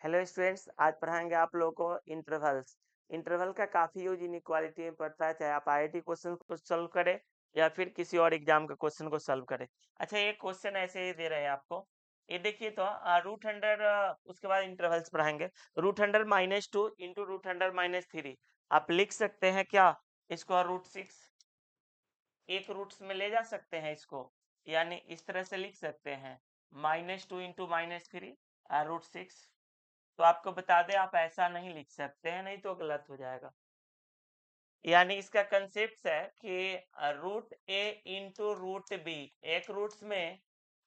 Hello students, आज पढ़ाएंगे आप लोगों को इंटरवल्स। इंटरवल का काफी यूज इनइक्वालिटी में पड़ता है, चाहे आप आईआईटी क्वेश्चन को सॉल्व करें या फिर किसी और एग्जाम का क्वेश्चन को सॉल्व करें। अच्छा, ये क्वेश्चन ऐसे ही दे रहे हैं आपको। ये देखिए तो रूट अंडर, उसके बाद इंटरवल्स पढ़ाएंगे। Root under -2 into root under -3 आप लिख सकते हैं क्या इसको? √6 एक रूट्स में ले जा सकते हैं इसको, यानी इस तरह से लिख सकते हैं -2 इंटू -3 √6। तो आपको बता दें, आप ऐसा नहीं लिख सकते हैं, नहीं तो गलत हो जाएगा। यानी इसका कंसेप्ट है कि √a इंटू √b एक रूट्स में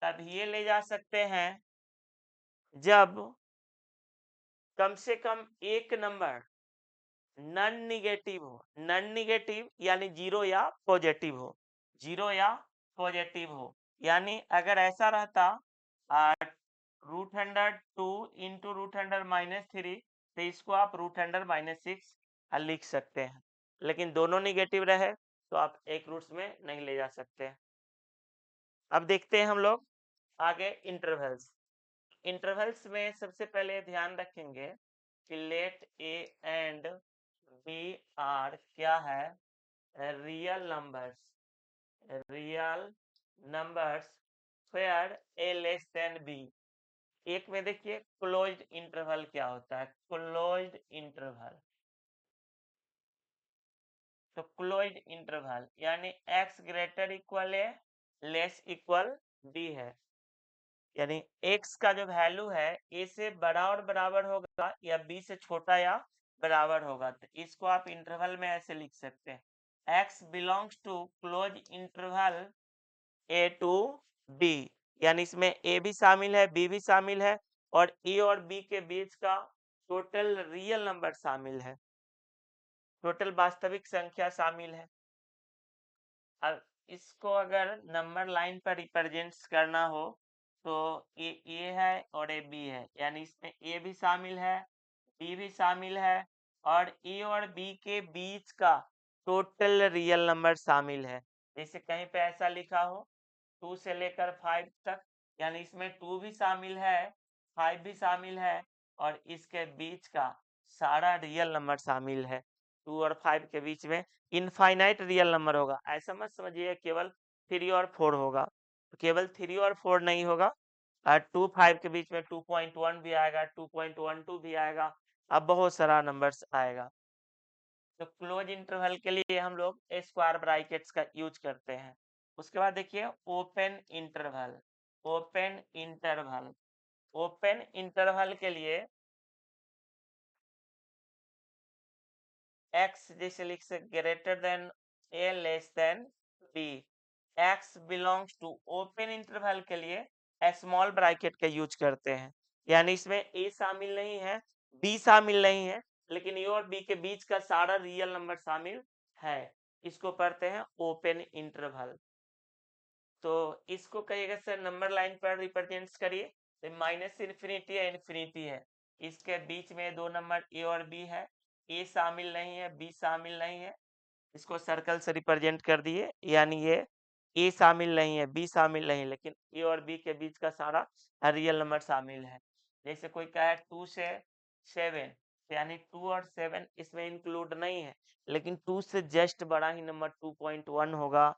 तब ये ले जा सकते हैं जब कम से कम एक नंबर नॉन निगेटिव हो। नॉन निगेटिव यानी जीरो या पॉजिटिव हो, जीरो या पॉजिटिव हो। यानी अगर ऐसा रहता √2 इंटू √-3 तो इसको आप √6 लिख सकते हैं, लेकिन दोनों निगेटिव रहे तो आप एक रूट्स में नहीं ले जा सकते। अब देखते हैं हम लोग आगे इंटरवल्स। इंटरवल्स में सबसे पहले ध्यान रखेंगे कि let A and B are क्या है? Real numbers. Real numbers where A less than B. एक में देखिए क्लोज्ड इंटरवल क्या होता है? क्लोज्ड इंटरवल, तो क्लोज्ड इंटरवल यानी x greater equal A less equal b है। यानी x का जो वैल्यू है a से बड़ा और बराबर होगा या b से छोटा या बराबर होगा, तो इसको आप इंटरवल में ऐसे लिख सकते हैं x belongs to close interval a to b। यानी इसमें a भी शामिल है, b भी शामिल है और a और b के बीच का टोटल रियल नंबर शामिल है, टोटल वास्तविक संख्या शामिल है। अब इसको अगर नंबर लाइन पर रिप्रेजेंट करना हो तो ये ए है और ये बी है, यानी इसमें ए भी शामिल है, बी भी शामिल है और ए और बी के बीच का टोटल रियल नंबर शामिल है। जैसे कहीं पे ऐसा लिखा हो 2 से लेकर 5 तक, यानी इसमें 2 भी शामिल है, 5 भी शामिल है और इसके बीच का सारा रियल नंबर शामिल है। 2 और 5 के बीच में इनफाइनाइट रियल नंबर होगा, ऐसा मत समझिए केवल 3 और 4 होगा। तो केवल 3 और 4 नहीं होगा, 2 5 के बीच में 2.1 भी आएगा, 2.12 भी आएगा, अब बहुत सारा नंबर्स आएगा। तो क्लोज इंटरवल के लिए हम लोग स्क्वायर ब्रैकेट्स का यूज करते हैं। उसके बाद देखिए open interval. Open interval, open interval के लिए x जैसे लिख सकते greater than a less than b। x belongs to open interval के लिए स्मॉल ब्रैकेट का यूज करते हैं, यानी इसमें a शामिल नहीं है, b शामिल नहीं है, लेकिन a और b के बीच का सारा रियल नंबर शामिल है। इसको पढ़ते हैं ओपन इंटरवल। तो इसको कहिएगा सर नंबर लाइन पर रिप्रेजेंट करिए, तो माइनस इन्फिनिटी या इन्फिनिटी है, इसके बीच में दो नंबर ए और बी है, ए शामिल नहीं है, बी शामिल नहीं है, इसको सर्कल से रिप्रेजेंट कर दिए, यानी ये ए शामिल नहीं है, बी शामिल नहीं, लेकिन ए और बी के बीच का सारा रियल नंबर शामिल है। जैसे कोई कहे 2 से 7, यानी 2 और 7 इसमें इंक्लूड नहीं है, लेकिन 2 से जस्ट बड़ा ही नंबर 2.1 होगा,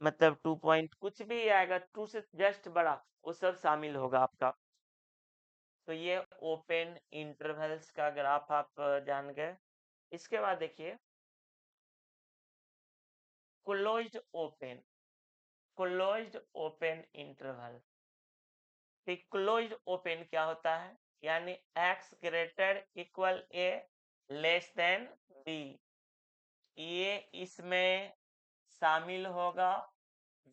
मतलब 2 पॉइंट कुछ भी आएगा 2 से जस्ट बड़ा, वो सब शामिल होगा आपका। तो ये ओपन इंटरवल्स का ग्राफ आप जान गए। इसके बाद देखिए closed open. Closed open interval, closed open क्या होता है? यानी x greater equal a less than b, ये इसमें शामिल होगा,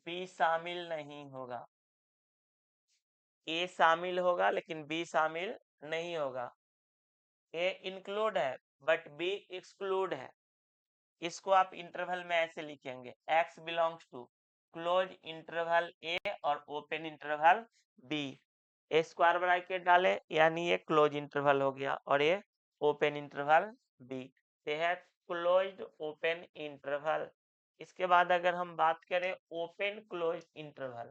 b शामिल नहीं होगा। ए शामिल होगा लेकिन बी शामिल नहीं होगा। ए इंक्लूड है बट बी एक्सक्लूड है। इसको आप इंटरवल में ऐसे लिखेंगे x belongs to close interval A और open interval B. A square bracket डाले यानी ये क्लोज इंटरवल हो गया और ये ओपन इंटरवल बी। ये है क्लोज्ड ओपन इंटरवल। इसके बाद अगर हम बात करें open close interval,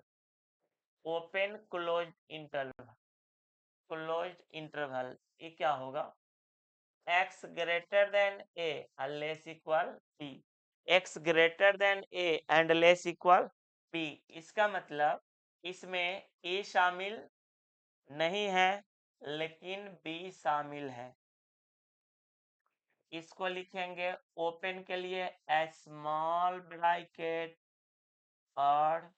open close interval, closed interval, ये क्या होगा? x ग्रेटर देन a और less equal b, x greater than a and less equal b। इसका मतलब इसमें a शामिल नहीं है लेकिन b शामिल है। इसको लिखेंगे ओपन के लिए स्मॉल ब्रैकेट और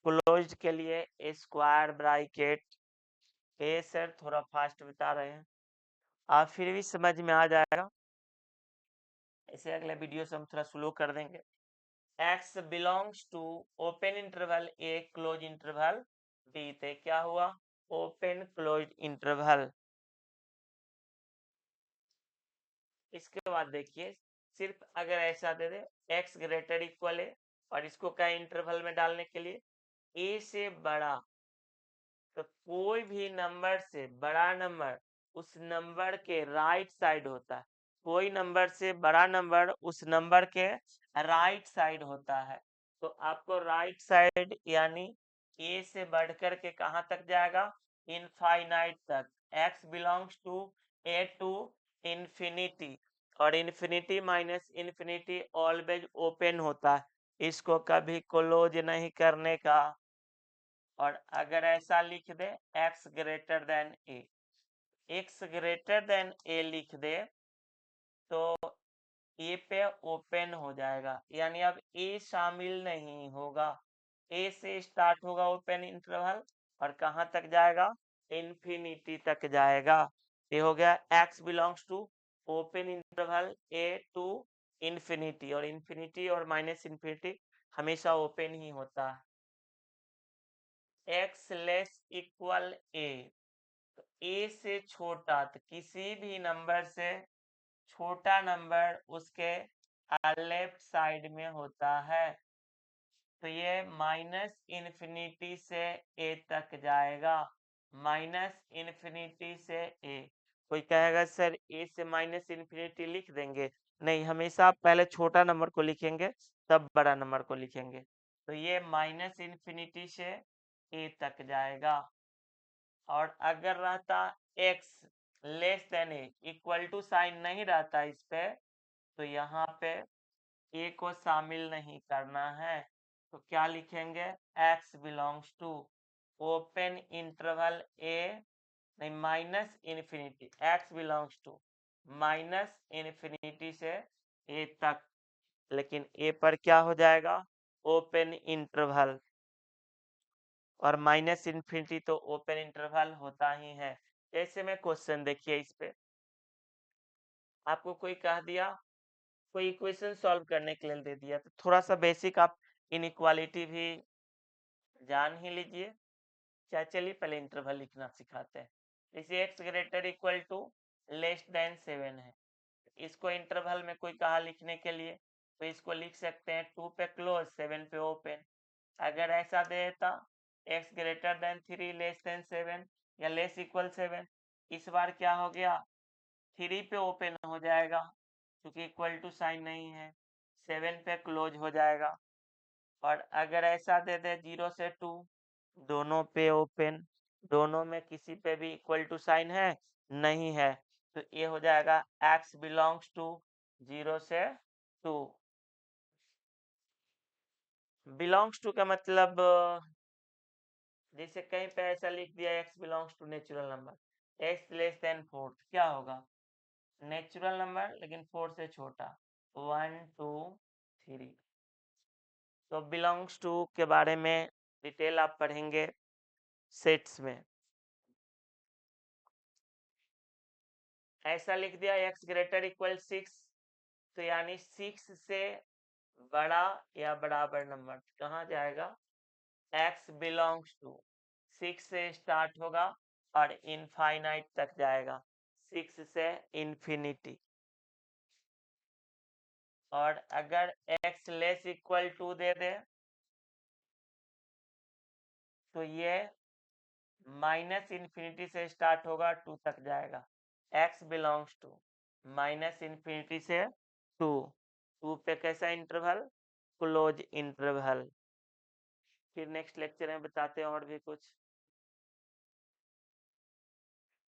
क्लोज्ड के लिए स्क्वायर ब्रैकेट। ये सर थोड़ा फास्ट बता रहे हैं, आप फिर भी समझ में आ जाएगा। ऐसे अगले वीडियो से हम थोड़ा स्लो कर देंगे। x belongs to open interval A close interval B, थे क्या हुआ? Open close interval. इसके बाद देखिए, सिर्फ अगर ऐसा दे दे x ग्रेटर इक्वल है और इसको क्या इंटरवल में डालने के लिए a से बड़ा, तो कोई भी नंबर से बड़ा नंबर उस नंबर के राइट साइड होता है। कोई नंबर से बड़ा नंबर उस नंबर के राइट साइड होता है। तो आपको राइट साइड यानी a से बढ़कर के कहाँ तक जाएगा? इनफाइनाइट तक। x belongs to a to infinity, और infinity minus infinity always open होता है, इसको कभी क्लोज नहीं करने का। और अगर ऐसा लिख दे x greater than a, x greater than a लिख दे तो a पे ओपन हो जाएगा, यानी अब a शामिल नहीं होगा। a से स्टार्ट होगा ओपन इंटरवल और कहाँ तक जाएगा? इंफिनिटी तक जाएगा। ये हो गया x belongs to open interval a to infinity, और इंफिनिटी और माइनस इंफिनिटी हमेशा ओपन ही होता है। x लेस इक्वल a, तो a से छोटा, तो किसी भी नंबर से छोटा नंबर उसके लेफ्ट साइड में होता है। तो ये माइनस इन्फिनिटी से a तक जाएगा, माइनस इन्फिनिटी से a। कोई कहेगा सर a से माइनस इन्फिनिटी लिख देंगे? नहीं, हमेशा आप पहले छोटा नंबर को लिखेंगे तब बड़ा नंबर को लिखेंगे। तो ये माइनस इन्फिनिटी से a तक जाएगा। और अगर रहता x less than A, equal to sign नहीं रहता इस पे, तो यहाँ पे a को शामिल नहीं करना है। तो क्या लिखेंगे? x belongs to open interval a, नहीं minus infinity, x belongs to minus infinity से a तक, लेकिन a पर क्या हो जाएगा? Open interval. और माइनस इन्फिनिटी तो ओपन इंटरवल होता ही है। जैसे में क्वेश्चन देखिए, इस पे आपको कोई कह दिया, कोई इक्वेशन सॉल्व करने के लिए दे दिया, तो थोड़ा सा बेसिक आप इनइक्वालिटी भी जान ही लीजिए। क्या, चलिए पहले इंटरवल लिखना सिखाते हैं। जैसे x greater equal to less than 7 है, इसको इंटरवल में कोई कहा लिखने के लिए, तो इसको लिख सकते हैं 2 पे क्लोज 7 पे ओपन। अगर ऐसा देता x greater than 3 less than 7 या लेस इक्वल 7, इस बार क्या हो गया? 3 पे ओपन हो जाएगा क्योंकि इक्वल टू साइन नहीं है, 7 पे क्लोज हो जाएगा। और अगर ऐसा दे दे 0 से 2, दोनों पे ओपन, दोनों में किसी पे भी इक्वल टू साइन है नहीं है, तो ये हो जाएगा x बिलोंग्स टू 0 से 2। बिलोंग्स टू का मतलब जैसे कहीं पे ऐसा लिख दिया x belongs to natural number, x less than 4, क्या होगा? नेचुरल नंबर लेकिन 4 से छोटा, 1 2 3। तो बिलोंग्स टू के बारे में डिटेल आप पढ़ेंगे सेट्स में। ऐसा लिख दिया x ग्रेटर इक्वल 6, तो यानी 6 से बड़ा या बराबर नंबर कहाँ जाएगा? x बिलोंग्स टू 6 से स्टार्ट होगा और इनफाइनाइट तक जाएगा, 6 से इंफिनिटी। और अगर x लेस इक्वल टू दे दे तो ये माइनस इन्फिनिटी से स्टार्ट होगा 2 तक जाएगा। x belongs to minus infinity से 2, 2 पे कैसा इंटरवल? Close interval. फिर नेक्स्ट लेक्चर में बताते हैं और भी कुछ।